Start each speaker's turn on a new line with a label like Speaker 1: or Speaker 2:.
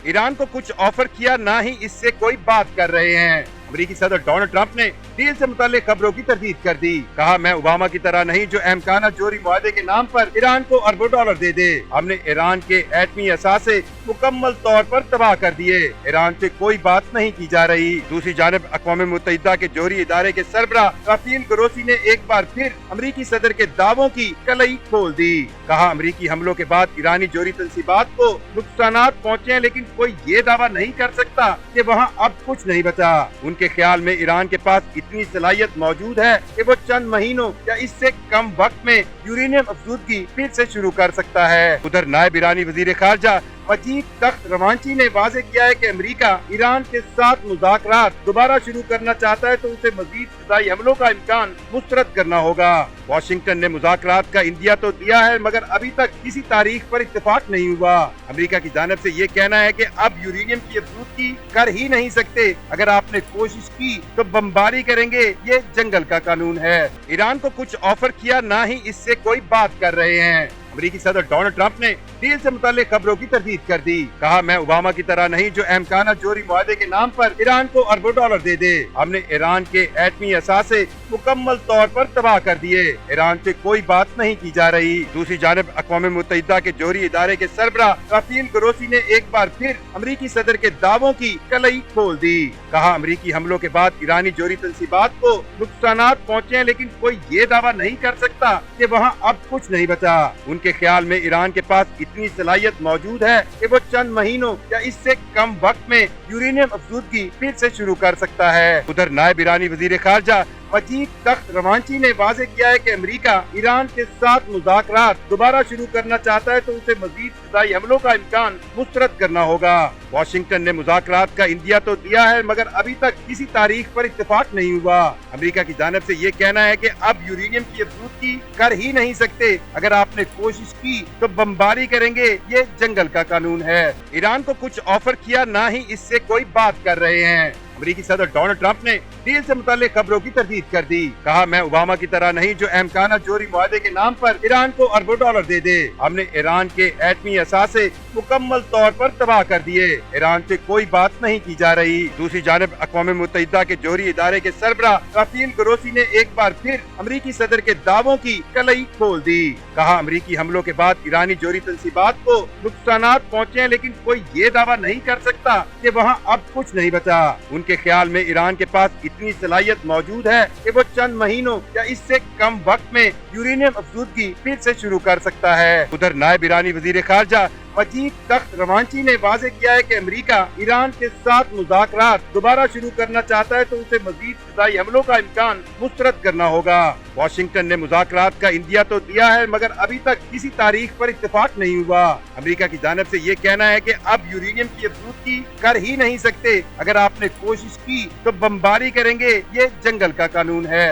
Speaker 1: Iran को कुछ offer किया, ना ही इससे कोई बात कर रहे हैं। अमेरिकी सदर डोनाल्ड ट्रंप ने डील से मुताल्लिक खबरों की तरदीद कर दी। कहा, मैं ओबामा की तरह नहीं जो अहमकाना जोरी मुआहदे के नाम पर ईरान को अरबों डॉलर दे दे। हमने ईरान के एटमी असासे मुकम्मल तौर पर तबाह कर दिए। ईरान से कोई बात नहीं की जा रही। दूसरी जानब अक़वाम मुत्तहिदा के जोहरी इदारे के सरबराह राफेल ग्रोसी ने एक बार फिर अमेरिकी सदर के दावों की कलई खोल दी। कहा, अमेरिकी हमलों के बाद ईरानी जोहरी तंसीबात को नुकसानात पहुँचे हैं, लेकिन कोई ये दावा नहीं कर सकता कि वहाँ अब कुछ नहीं बचा। उनके ख्याल में ईरान के पास इतनी सलाहियत मौजूद है कि वो चंद महीनों या इससे कम वक्त में यूरेनियम अफजूदगी फिर से शुरू कर सकता है। उधर नायब ईरानी वजीर खारजा मजीद तख्त रवांची ने वाज़ेह किया है कि अमेरिका ईरान के साथ मुज़ाकरात दोबारा शुरू करना चाहता है तो उसे मजीद फिज़ाई हमलों का इम्कान मुस्तरद करना होगा। वाशिंगटन ने मुज़ाकरात का इंदिया तो दिया है, मगर अभी तक किसी तारीख पर इत्तेफाक नहीं हुआ। अमेरिका की जानिब से ये कहना है कि अब यूरेनियम की अफजूदगी कर ही नहीं सकते। अगर आपने कोशिश की तो बमबारी करेंगे, ये जंगल का कानून है। ईरान को कुछ ऑफर किया, ना ही इससे कोई बात कर रहे हैं। अमेरिकी सदर डोनाल्ड ट्रंप ने डील से मुताल्लिक खबरों की तरदीद कर दी। कहा, मैं ओबामा की तरह नहीं जो अहमकाना जोरी मुआहदे के नाम पर ईरान को अरबों डॉलर दे दे। हमने ईरान के एटमी असासे मुकम्मल तौर पर तबाह कर दिए। ईरान से कोई बात नहीं की जा रही। दूसरी जानब अक़वाम मुत्तहिदा के जोहरी इदारे के सरबराह राफेल ग्रोसी ने एक बार फिर अमेरिकी सदर के दावों की कलई खोल दी। कहा, अमेरिकी हमलों के बाद ईरानी जोहरी तंसीबात को नुकसानात पहुँचे हैं, लेकिन कोई ये दावा नहीं कर सकता कि वहाँ अब कुछ नहीं बचा। उनके ख्याल में ईरान के पास इतनी सलाहियत मौजूद है कि वो चंद महीनों या इससे कम वक्त में यूरेनियम अफजूदगी फिर से शुरू कर सकता है। उधर नायब ईरानी वजीर खारजा मजीद तख्त रवांची ने वाज़ेह किया है कि अमेरिका ईरान के साथ मुज़ाकरात दोबारा शुरू करना चाहता है तो उसे मजीद फिज़ाई हमलों का इम्कान मुस्तरद करना होगा। वाशिंगटन ने मुज़ाकरात का इंदिया तो दिया है, मगर अभी तक किसी तारीख पर इत्तेफाक नहीं हुआ। अमेरिका की जानिब से ये कहना है कि अब यूरेनियम की अफजूदगी कर ही नहीं सकते। अगर आपने कोशिश की तो बमबारी करेंगे, ये जंगल का कानून है। ईरान को कुछ ऑफर किया, ना ही इससे कोई बात कर रहे हैं। अमेरिकी सदर डोनाल्ड ट्रंप ने डील से मुताल्लिक खबरों की तरदीद कर दी। कहा, मैं ओबामा की तरह नहीं जो अहमकाना जोरी मुआहदे के नाम पर ईरान को अरबों डॉलर दे दे। हमने ईरान के एटमी असासे मुकम्मल तौर पर तबाह कर दिए। ईरान से कोई बात नहीं की जा रही। दूसरी जानब अक़वाम मुत्तहिदा के जोहरी इदारे के सरबराह राफेल ग्रोसी ने एक बार फिर अमेरिकी सदर के दावों की कलई खोल दी। कहा, अमेरिकी हमलों के बाद ईरानी जोहरी तंसीबात को नुकसानात पहुँचे हैं, लेकिन कोई ये दावा नहीं कर सकता कि वहाँ अब कुछ नहीं बचा। उनके ख्याल में ईरान के पास इतनी सलाहियत मौजूद है कि वो चंद महीनों या इससे कम वक्त में यूरेनियम अफजूदगी फिर से शुरू कर सकता है। उधर नायब ईरानी वजीर खारजा मजीद तख्त रवांची ने वाज़ेह किया है कि अमेरिका ईरान के साथ मुज़ाकरात दोबारा शुरू करना चाहता है तो उसे मजीद फिज़ाई हमलों का इम्कान मुस्तरद करना होगा। वाशिंगटन ने मुज़ाकरात का इंदिया तो दिया है, मगर अभी तक किसी तारीख पर इत्तेफाक नहीं हुआ। अमेरिका की जानिब से ये कहना है कि अब यूरेनियम की अफजूदगी कर ही नहीं सकते। अगर आपने कोशिश की तो बमबारी करेंगे, ये जंगल का कानून है।